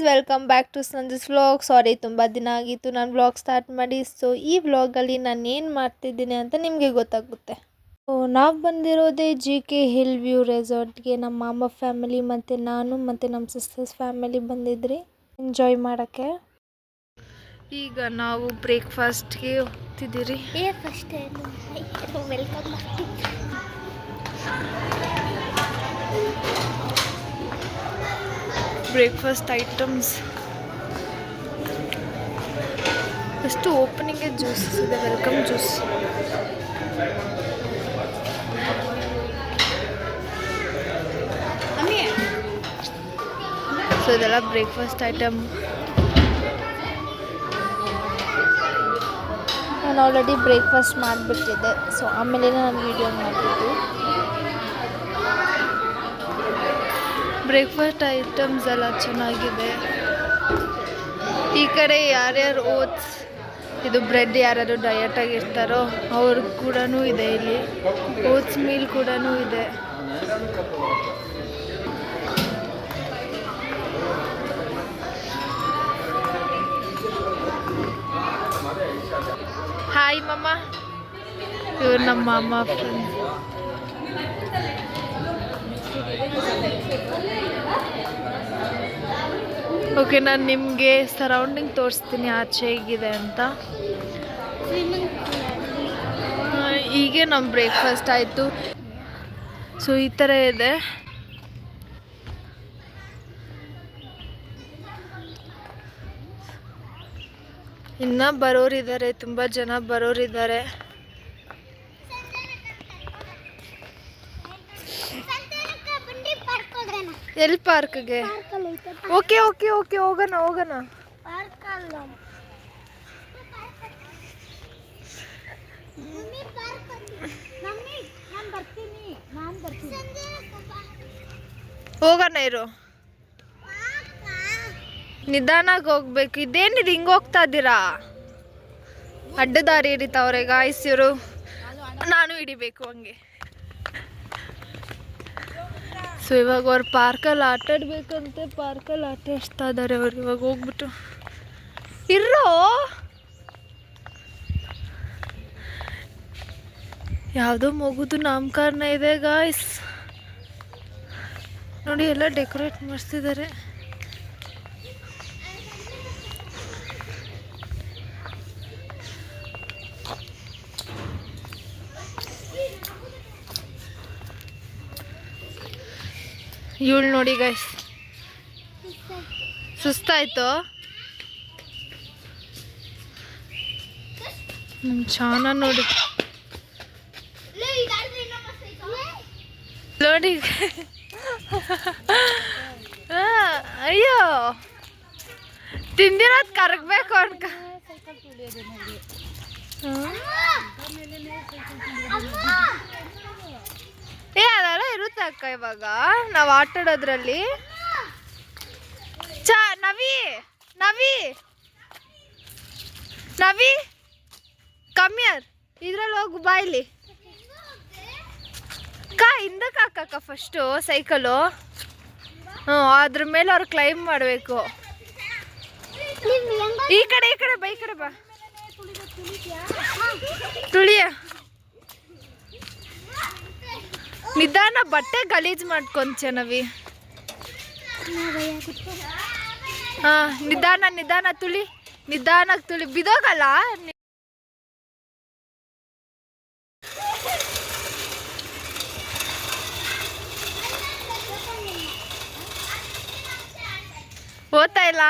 Welcome back to ಸಂಜಸ್ vlog. Sorry, ತುಂಬ ದಿನ ಆಗಿತ್ತು ನಾನು ವ್ಲಾಗ್ ಸ್ಟಾರ್ಟ್ ಮಾಡಿ. ಸೊ ಈ ವ್ಲಾಗಲ್ಲಿ ನಾನು ಏನು ಮಾಡ್ತಿದ್ದೀನಿ ಅಂತ ನಿಮಗೆ ಗೊತ್ತಾಗುತ್ತೆ. ಸೊ ನಾವು ಬಂದಿರೋದೇ JK ಹಿಲ್ ವ್ಯೂ ರೆಸಾರ್ಟ್ಗೆ. ನಮ್ಮ ಮಾಮ ಫ್ಯಾಮಿಲಿ ಮತ್ತು ನಾನು ಮತ್ತು ನಮ್ಮ ಸಿಸ್ಟರ್ಸ್ ಫ್ಯಾಮಿಲಿ ಬಂದಿದ್ರಿ ಎಂಜಾಯ್ ಮಾಡೋಕ್ಕೆ. ಈಗ ನಾವು ಬ್ರೇಕ್ಫಾಸ್ಟ್ಗೆ ಹೋಗ್ತಿದ್ದೀರಿ. ವೆಲ್ಕಮ್ ಬ್ರೇಕ್ಫಾಸ್ಟ್ ಐಟಮ್ಸ್ ಎಷ್ಟು ಓಪನಿಂಗ್ಗೆ ಜ್ಯೂಸಸ್ ಇದೆ. ವೆಲ್ಕಮ್ ಜ್ಯೂಸ್, ಸೊ ಇದೆಲ್ಲ ಬ್ರೇಕ್ಫಾಸ್ಟ್ ಐಟಮ್. ನಾನು ಆಲ್ರೆಡಿ ಬ್ರೇಕ್ಫಾಸ್ಟ್ ಮಾಡಿಬಿಟ್ಟಿದ್ದೆ, ಸೊ ಆಮೇಲೆ ನಾನು ವೀಡಿಯೋ ಮಾಡಿದ್ದು. ಬ್ರೇಕ್ಫಾಸ್ಟ್ ಐಟಮ್ಸ್ ಎಲ್ಲ ಚೆನ್ನಾಗಿದೆ. ಈ ಕಡೆ ಯಾರ್ಯಾರು ಓಟ್ಸ್, ಇದು ಬ್ರೆಡ್ ಯಾರ್ಯಾರು ಡಯಟ್ ಆಗಿರ್ತಾರೋ ಅವ್ರಿಗೆ ಕೂಡ ಇದೆ. ಇಲ್ಲಿ ಓಟ್ಸ್ ಮೀಲ್ ಕೂಡ ಇದೆ. ಹಾಯ್ ಮಮ್ಮ, ಇವ್ರು ನಮ್ಮ ಮಾಮ ಫ್ರೆಂಡ್. ಓಕೆ, ನಾನು ನಿಮಗೆ ಸರೌಂಡಿಂಗ್ ತೋರಿಸ್ತೀನಿ ಆಚೆ ಹೇಗಿದೆ ಅಂತ. ಹೀಗೆ ನಮ್ಮ ಬ್ರೇಕ್ಫಾಸ್ಟ್ ಆಯಿತು. ಸೊ ಈ ಥರ ಇದೆ. ಇನ್ನು ಬರೋರಿದ್ದಾರೆ, ತುಂಬ ಜನ ಬರೋರಿದ್ದಾರೆ. ಎಲ್ಲಿ ಪಾರ್ಕ್ಗೆ? ಓಕೆ ಓಕೆ ಓಕೆ, ಹೋಗೋಣ ಹೋಗೋಣ. ಹೋಗೋಣ ಇರು, ನಿಧಾನಾಗಿ ಹೋಗ್ಬೇಕು. ಇದೇನಿದು ಹಿಂಗೆ ಹೋಗ್ತಾ ಇದ್ದೀರಾ? ಅಡ್ಡದಾರಿ ಹಿಡಿತಾವ್ರೆ ಗಾಯ್ಸ್ ಇವರು. ನಾನು ಹಿಡಿಬೇಕು ಹಂಗೆ. ಸೊ ಇವಾಗ ಅವ್ರು ಪಾರ್ಕಲ್ಲಿ ಆಟ ಆಡ್ಬೇಕಂತೆ, ಪಾರ್ಕಲ್ಲಿ ಆಟ ಆಡಿಸ್ತಾ ಇದ್ದಾರೆ ಅವ್ರು. ಇವಾಗ ಹೋಗ್ಬಿಟ್ಟು ಇರೋ, ಯಾವುದೋ ಮಗುದು ನಾಮಕರಣ ಇದೆ ಗಾಯ್ಸ್. ನೋಡಿ ಎಲ್ಲ ಡೆಕೋರೇಟ್ ಮಾಡಿಸ್ತಿದ್ದಾರೆ. ಇವಳು ನೋಡಿ ಗೈಸ್, ಸುಸ್ತಾಯ್ತು. ನಮ್ಮ ಚಾನ ನೋಡಿ ನೋಡಿ. ಅಯ್ಯೋ, ತಿಂದಿರೋದು ಕರಗಬೇಕು ಅನ್ಕ. ಅದೆಲ್ಲ ಇರುತ್ತೆ ಅಕ್ಕ. ಇವಾಗ ನಾವು ಆಟ ಆಡೋದ್ರಲ್ಲಿ ನವಿ ನವಿ ನವಿ ಕಮ್ಮಿಯರ್ ಇದ್ರಲ್ಲಿ ಹೋಗು ಬಾಯ್ಲಿ. ಹಿಂದಕ್ಕೆ ಹಾಕಕ್ಕ ಫಸ್ಟು ಸೈಕಲು. ಅದ್ರ ಮೇಲೆ ಅವ್ರು ಕ್ಲೈಂಬ್ ಮಾಡಬೇಕು. ಈ ಕಡೆ ಬಾ, ಈ ಕಡೆ ಬಾ. ತುಳಿಯ ನಿಧಾನ, ಬಟ್ಟೆ ಗಲೀಜ್ ಮಾಡ್ಕೊಂಚ ನವಿ. ನಿಧಾನ ನಿಧಾನ ತುಳಿ, ನಿಧಾನಕ್ಕೆ ತುಳಿ, ಬಿದೋಗಲ್ಲ. ಓದ್ತಾ ಇಲ್ಲ,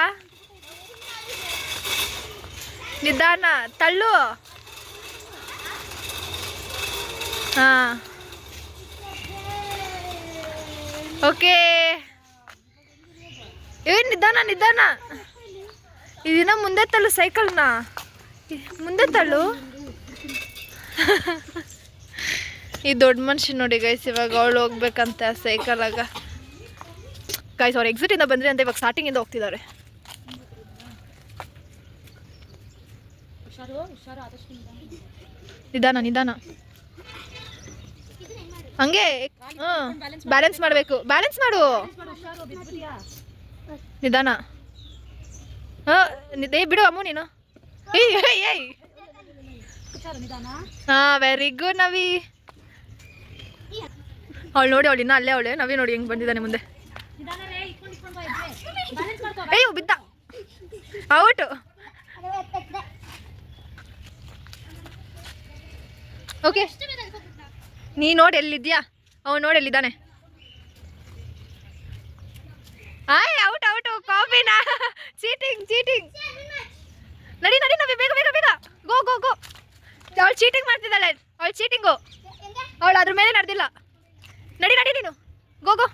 ನಿಧಾನ ತಳ್ಳು. ಓಕೆ, ನಿಧಾನ ನಿಧಾನ. ಇದನ್ನ ಮುಂದೆ ತಳ್ಳು, ಸೈಕಲ್ನ ಮುಂದೆ ತಳ್ಳು. ಈ ದೊಡ್ಡ ಮನುಷ್ಯ ನೋಡಿ ಗೈಸ್, ಇವಾಗ ಅವಳು ಹೋಗ್ಬೇಕಂತ ಸೈಕಲಾಗ. ಗೈಸ್ ಅವ್ರು ಎಕ್ಸಿಟಿಂದ ಬಂದ್ರಿ ಅಂತ ಇವಾಗ ಸ್ಟಾರ್ಟಿಂಗಿಂದ ಹೋಗ್ತಿದ್ದಾರೆ. ನಿಧಾನ ನಿಧಾನ, ಹಂಗೆ ಬ್ಯಾಲೆನ್ಸ್ ಮಾಡಬೇಕು. ಬ್ಯಾಲೆನ್ಸ್ ಮಾಡು, ನಿಧಾನ. ಏ ಬಿಡು ಅಮ್ಮು ನೀನು ಏಯ್ ಏಯ್ ಏಯ್ ಹಾಂ ವೆರಿ ಗುಡ್ ನವಿ. ಅವಳು ನೋಡಿ ಅವಳು ಇನ್ನೂ ಅಲ್ಲೇ ಅವಳೆ. ನವಿ ನೋಡಿ ಹೆಂಗೆ ಬಂದಿದ್ದಾನೆ ಮುಂದೆ. ಏಯ್ ಬಿದ್ದ ಔಟು. ಓಕೆ ನೀ ನೋಡಿ ಎಲ್ಲಿದ್ಯಾ, ಅವನು ನೋಡಿ ಎಲ್ಲಿದ್ದಾನೆ. ಆಯ್ ಔಟ್ ಔಟು ಕಾಪಿನಾ. Cheating cheating. ನಡಿ ನಡಿ ನವಿ ಬೇಗ ಬೇಗ ಬೇಗ ಗೋ ಗೋ ಗೋ. ಅವಳು ಚೀಟಿಂಗ್ ಮಾಡ್ತಿದ್ದಾಳೆ, ಅವಳು ಚೀಟಿಂಗು. ಅವಳು ಅದ್ರ ಮೇಲೆ ನಡೆದಿಲ್ಲ. ನಡಿ ನಡಿ ನೀನು ಗೋ ಗೋ.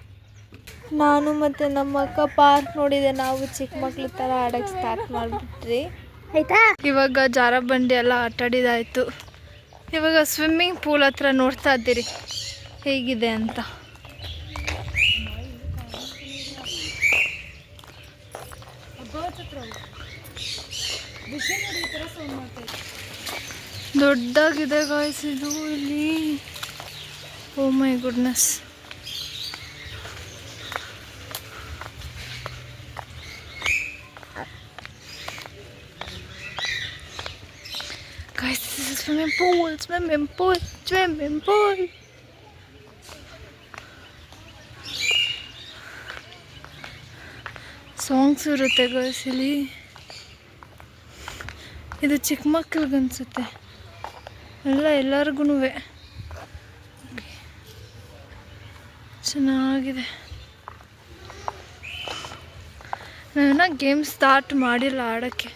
ನಾನು ಮತ್ತು ನಮ್ಮ ಅಕ್ಕ ಪಾರ್ಕ್ ನೋಡಿದೆ. ನಾವು ಚಿಕ್ಕ ಮಕ್ಳ ಥರ ಆಡೋಕ್ಕೆ ಸ್ಟಾರ್ಟ್ ಮಾಡಿಬಿಟ್ರಿ ಆಯಿತಾ. ಇವಾಗ ಜಾರ ಬಂಡಿ ಎಲ್ಲ ಆಟಾಡಿದಾಯಿತು. ಇವಾಗ ಸ್ವಿಮ್ಮಿಂಗ್ ಪೂಲ್ ಹತ್ರ ನೋಡ್ತಾ ಇದ್ದೀರಿ ಹೇಗಿದೆ ಅಂತ. ದೊಡ್ಡದಾಗಿದೆ ಗಾಯ್ಸ್ ಇದು ಇಲ್ಲಿ. Oh my goodness. Guys, this is swimming pool, swimming pool, swimming pool. Songs ಇರುತ್ತೆ ಗೈಸ್ ಇಲ್ಲಿ. ಇದು ಚಿಕ್ಕ ಮಕ್ಳಿಗೆ ಅನಿಸುತ್ತೆ ಎಲ್ಲರಿಗೂ. ಚೆನ್ನಾಗಿದೆ. ನಾವಿನ್ನ ಗೇಮ್ ಸ್ಟಾರ್ಟ್ ಮಾಡಿಲ್ಲ ಆಡೋಕ್ಕೆ.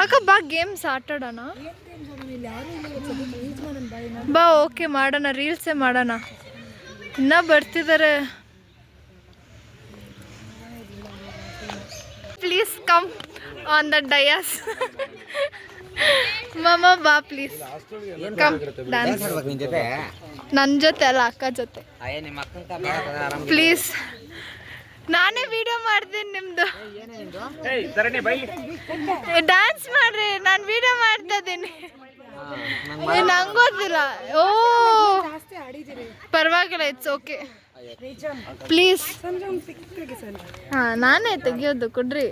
ಅಕ್ಕ ಬಾ ಗೇಮ್ಸ್ ಆಟಾಡೋಣ ಬಾ. ಓಕೆ ಮಾಡೋಣ, ರೀಲ್ಸೇ ಮಾಡೋಣ. ಇನ್ನೂ ಬರ್ತಿದ್ದಾರೆ. Please come on the Dias. ಮಮ್ಮ ಬಾ ಪ್ಲೀಸ್ ಕಮ್ ಡ್ಯಾನ್ಸ್. ನನ್ನ ಜೊತೆ ಅಲ್ಲ, ಅಕ್ಕ ಜೊತೆ ಪ್ಲೀಸ್. ನಾನೇ ವಿಡಿಯೋ ಮಾಡ್ತೀನಿ ನಿಮ್ದು. ಡ್ಯಾನ್ಸ್ ಮಾಡ್ರಿ, ನಾನು ವಿಡಿಯೋ ಮಾಡ್ತಾ ಇದ್ದೀನಿ. ನಂಗೋದಿಲ್ಲ. ಓ ಪರವಾಗಿಲ್ಲ, ಇಟ್ಸ್ ಓಕೆ ಪ್ಲೀಸ್. ಹಾಂ ನಾನೇ ತೆಗಿಯೋದು, ಕೊಡ್ರಿ.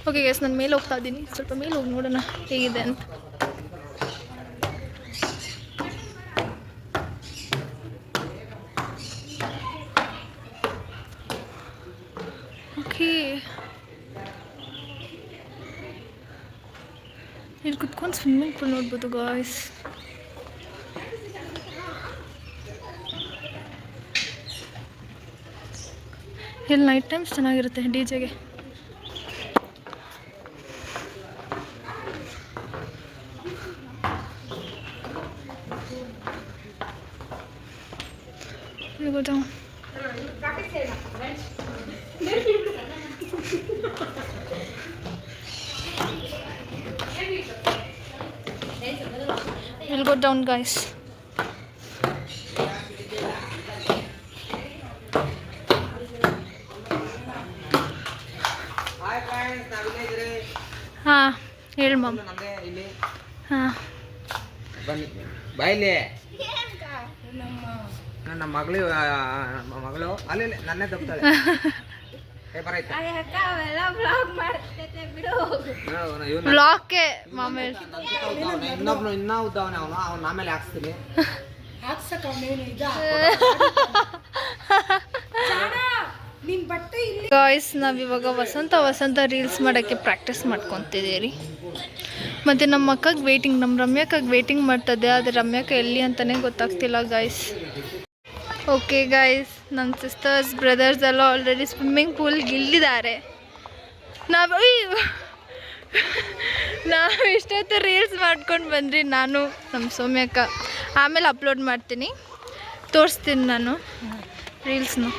ಓಕೆ ಗೈಸ್, ನಾನು ಮೇಲೆ ಹೋಗ್ತಾ ಇದ್ದೀನಿ. ಸ್ವಲ್ಪ ಮೇಲೆ ಹೋಗಿ ನೋಡೋಣ ಹೇಗಿದೆ ಅಂತ. ಓಕೆ ಇಲ್ಲಿ ಕುತ್ಕೊಂಡು ಸ್ವಿಮ್ಮಿಂಗ್ ಪೂಲ್ ನೋಡ್ಬೋದು ಗಾಯ್ಸ್. ಇಲ್ಲಿ ನೈಟ್ ಟೈಮ್ಸ್ ಚೆನ್ನಾಗಿರುತ್ತೆ ಡಿ.ಜೆಗೆ. Go down. We'll go down, guys. ಹಾ ಹೇಳಿ ಮಮ್ಮ. ಹಾ ಬಾಯ್ಲಿ ನನ್ನ ಮಗಳು ಅಲ್ಲಿ ನನ್ನೇ ತಪ್ಪಾಳೆ. ಬ್ಲಾಕ್ಗೆ ಮಾಮೇಲೆ ಇನ್ನೂ ಉದ್ದವನೇ ಅವನು ಆಮೇಲೆ ಹಾಕ್ಸ್ತೀನಿ. ಗಾಯ್ಸ್ ನಾವಿವಾಗ ವಸಂತ ರೀಲ್ಸ್ ಮಾಡೋಕ್ಕೆ ಪ್ರಾಕ್ಟೀಸ್ ಮಾಡ್ಕೊತಿದ್ದೀರಿ. ಮತ್ತು ನಮ್ಮ ಅಕ್ಕಗೆ ವೇಟಿಂಗ್, ನಮ್ಮ ರಮ್ಯಾಕಾಗಿ ವೇಟಿಂಗ್ ಮಾಡ್ತದೆ. ಆದರೆ ರಮ್ಯಾಕ ಎಲ್ಲಿ ಅಂತಲೇ ಗೊತ್ತಾಗ್ತಿಲ್ಲ ಗಾಯ್ಸ್. ಓಕೆ ಗಾಯ್ಸ್, ನಮ್ಮ ಸಿಸ್ಟರ್ಸ್ ಬ್ರದರ್ಸ್ ಎಲ್ಲ ಆಲ್ರೆಡಿ ಸ್ವಿಮ್ಮಿಂಗ್ ಪೂಲ್ಗೆ ಇಲ್ಲಿದ್ದಾರೆ. ನಾವು ಇಷ್ಟೊತ್ತು ರೀಲ್ಸ್ ಮಾಡ್ಕೊಂಡು ಬಂದ್ರಿ. ನಾನು ನಮ್ಮ ಸೌಮ್ಯಕ್ಕ ಆಮೇಲೆ ಅಪ್ಲೋಡ್ ಮಾಡ್ತೀನಿ, ತೋರಿಸ್ತೀನಿ ನಾನು ರೀಲ್ಸ್ನು.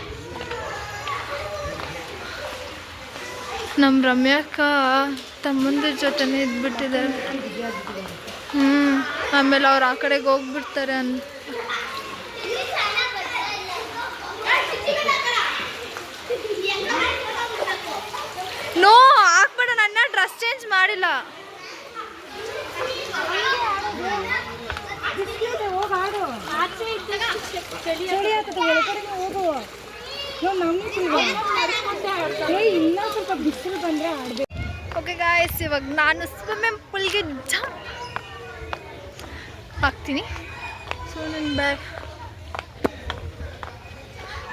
ನಮ್ಮ ರಮ್ಯಾಕ್ಕ ತಮ್ಮಂದ್ರ ಜೊತೆನೇ ಇದ್ಬಿಟ್ಟಿದ್ದಾರೆ. ಆಮೇಲೆ ಅವ್ರು ಆ ಕಡೆಗೆ ಹೋಗ್ಬಿಡ್ತಾರೆ ನೋ ಹಾಕ್ಬೇಡ, ನನ್ನ ಡ್ರೆಸ್ ಚೇಂಜ್ ಮಾಡಿಲ್ಲ. ಓಕೆ ಗಾಯ್ಸ್, ಇವಾಗ ನಾನು ಸ್ವಿಮ್ಮಿಂಗ್ ಪೂಲ್ಗೆ ಜಂಪ್ ಹಾಕ್ತೀನಿ. ಸೊ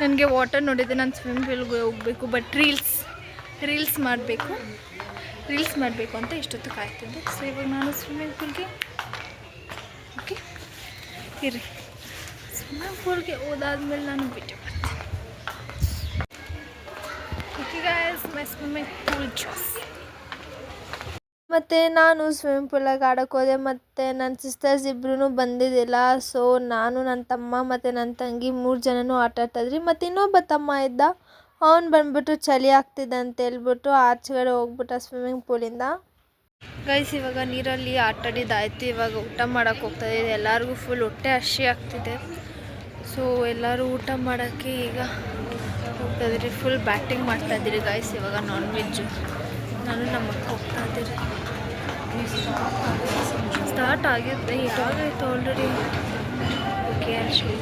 ನನಗೆ ವಾಟರ್ ನೋಡಿದೆ, ನಾನು ಸ್ವಿಮ್ಮಿಂಗ್ ಪೂಲ್ಗೆ ಹೋಗಬೇಕು. ಬಟ್ ರೀಲ್ಸ್ ಮಾಡಬೇಕು ಅಂತ ಇಷ್ಟೊತ್ತು ಕಾಯ್ತಿದ್ದೆ. ಸೊ ಇವಾಗ ನಾನು ಸ್ವಿಮ್ಮಿಂಗ್ ಪೂಲ್ಗೆ ಸ್ವಿಮ್ಮಿಂಗ್ ಪೂಲ್ಗೆ ಹೋದಾದ್ಮೇಲೆ ನಾನು ಬಿಟ್ಟು ಬರ್ತೀನಿ. ಓಕೆ ಗಾಯ್ಸ್, ಮೈ ಸ್ವಿಮ್ಮಿಂಗ್ ಪೂಲ್ ಡ್ರೆಸ್. ಮತ್ತು ನಾನು ಸ್ವಿಮ್ಮಿಂಗ್ ಪೂಲಾಗಿ ಆಡೋಕ್ಕೆ ಹೋದೆ. ಮತ್ತು ನನ್ನ ಸಿಸ್ಟರ್ಸ್ ಇಬ್ಬರೂ ಬಂದಿದ್ದಿಲ್ಲ. ಸೊ ನಾನು, ನನ್ನ ತಮ್ಮ ಮತ್ತು ನನ್ನ ತಂಗಿ 3 ಜನನೂ ಆಟ ಆಡ್ತಾಯಿದ್ರಿ. ಮತ್ತು ಇನ್ನೊಬ್ಬ ತಮ್ಮ ಇದ್ದ, ಅವನು ಬಂದ್ಬಿಟ್ಟು ಚಳಿ ಆಗ್ತಿದೆ ಅಂತ ಹೇಳ್ಬಿಟ್ಟು ಆಚೆಗಡೆ ಹೋಗ್ಬಿಟ್ಟ ಸ್ವಿಮ್ಮಿಂಗ್ ಪೂಲಿಂದ. ಗೈಸ್, ಇವಾಗ ನೀರಲ್ಲಿ ಆಟಾಡಿದ್ದಾಯಿತು. ಇವಾಗ ಊಟ ಮಾಡೋಕ್ಕೆ ಹೋಗ್ತಾಯಿದೆ. ಎಲ್ಲರಿಗೂ ಫುಲ್ ಹೊಟ್ಟೆ ಹಸಿ ಆಗ್ತಿದೆ. ಸೊ ಎಲ್ಲರೂ ಊಟ ಮಾಡೋಕ್ಕೆ ಈಗ ಹೋಗ್ತಾಯಿದ್ದೀರಿ. ಫುಲ್ ಬ್ಯಾಟಿಂಗ್ ಮಾಡ್ತಾಯಿದ್ದೀರಿ ಗೈಸ್. ಇವಾಗ ನಾನ್ ವೆಜ್ಜು ನಾನು ನಮ್ಮ ಅಕ್ಕ ಹೋಗ್ತಾಯಿದ್ದೀರಿ. ಸ್ಟಾರ್ಟ್ ಆಗಿದೆ, ಇದಾಗೈತೆ ಆಲ್ರೆಡಿ. ಓಕೆ ಅಷ್ಟು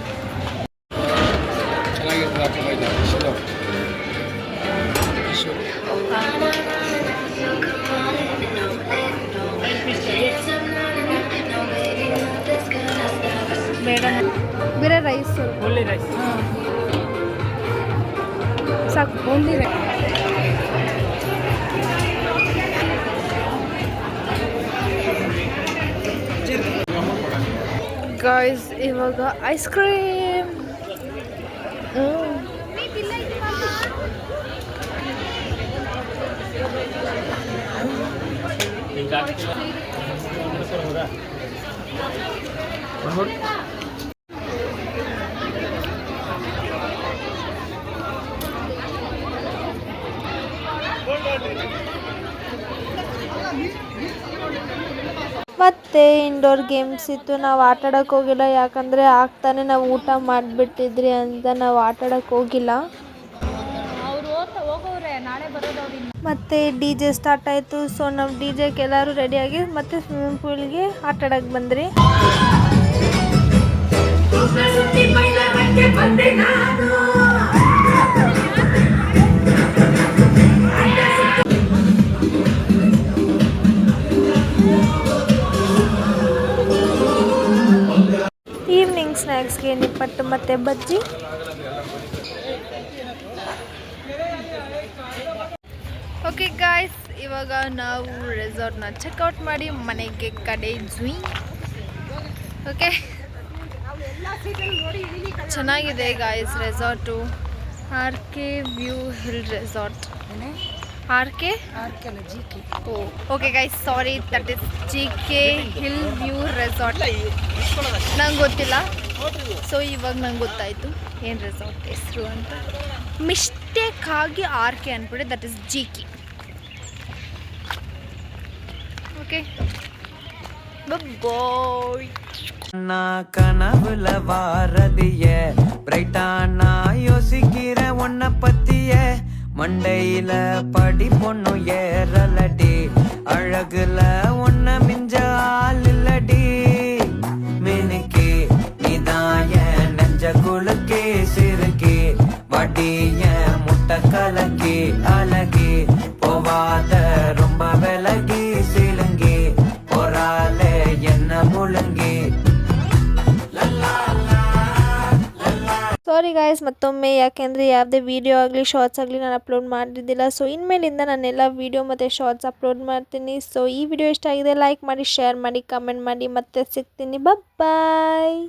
ಬೇಡ, ಬೇರೆ ರೈಸ್, ಓನ್ಲಿ ರೈಸ್ ಸಾಕು. Only rice. ಗಾಯ್ಸ್, ಇವಾಗ ಐಸ್ ಕ್ರೀಮ್. ಮತ್ತು ಇಂಡೋರ್ ಗೇಮ್ಸ್ ಇತ್ತು. ನಾವು ಆಟಾಡೋಕ್ಕೆ ಹೋಗಿಲ್ಲ, ಯಾಕಂದರೆ ಆಗ್ತಾನೆ ನಾವು ಊಟ ಮಾಡಿಬಿಟ್ಟಿದ್ರಿ ಅಂತ ನಾವು ಆಟಾಡೋಕ್ಕೆ ಹೋಗಿಲ್ಲ. ಮತ್ತು ಡಿ ಜೆ ಸ್ಟಾರ್ಟ್ ಆಯಿತು. ಸೊ ನಾವು ಡಿ ಜೆಗೆ ಎಲ್ಲರೂ ರೆಡಿಯಾಗಿ ಮತ್ತು ಸ್ವಿಮ್ಮಿಂಗ್ ಪೂಲ್ಗೆ ಆಟಾಡೋಕ್ಕೆ ಬಂದ್ರಿ. ಈವ್ನಿಂಗ್ ಸ್ನ್ಯಾಕ್ಸ್ಗೆ ನಿಪ್ಪಟ್ಟು ಮತ್ತು ಬಜ್ಜಿ. ಓಕೆ ಗಾಯ್ಸ್, ಇವಾಗ ನಾವು ರೆಸಾರ್ಟ್ನ ಚೆಕ್ಔಟ್ ಮಾಡಿ ಮನೆಗೆ ಕಡೆ ಜುಯಿ. ಓಕೆ, ಚೆನ್ನಾಗಿದೆ guys resort. RK view hill resort. RK okay guys, sorry, that is GK hill view resort. ನಂಗೆ ಗೊತ್ತಿಲ್ಲ. ಸೊ ಇವಾಗ ನಂಗೆ ಗೊತ್ತಾಯಿತು ಏನು ರೆಸಾರ್ಟ್ ಹೆಸರು ಅಂತ. ಮಿಸ್ಟೇಕ್ ಆಗಿ RK ಅಂದ್ಬಿಟ್ಟೆ, that is GK. Okay bye. நான் கனவுல வாரதிய பிரைட்டானா யோசிக்கிற உன்னை பத்திய மண்டையில படி பொண்ணு ஏறலடி அழகுல உன்னை மிஞ்ச ஆள் இல்லடி மினுக்கு நீதாய நெஞ்ச குலுக்கி சிறுக்கி வடிய முட்டை கலக்கி அழகி போவாத ரொம்ப விலகி சிலுங்கி போராலே என்ன முழுங்கி. ಸಾರಿ ಗಾಯ್ಸ್ ಮತ್ತೊಮ್ಮೆ, ಯಾಕೆಂದರೆ ಯಾವುದೇ ವೀಡಿಯೋ ಆಗಲಿ ಶಾರ್ಟ್ಸ್ ಆಗಲಿ ನಾನು ಅಪ್ಲೋಡ್ ಮಾಡಿದ್ದಿಲ್ಲ. ಸೊ ಇನ್ಮೇಲಿಂದ ನಾನೆಲ್ಲ ವೀಡಿಯೋ ಮತ್ತು ಶಾರ್ಟ್ಸ್ ಅಪ್ಲೋಡ್ ಮಾಡ್ತೀನಿ. ಸೊ ಈ ವಿಡಿಯೋ ಇಷ್ಟ ಆಗಿದೆ ಲೈಕ್ ಮಾಡಿ, ಶೇರ್ ಮಾಡಿ, ಕಮೆಂಟ್ ಮಾಡಿ. ಮತ್ತೆ ಸಿಗ್ತೀನಿ. ಬಾಯ್.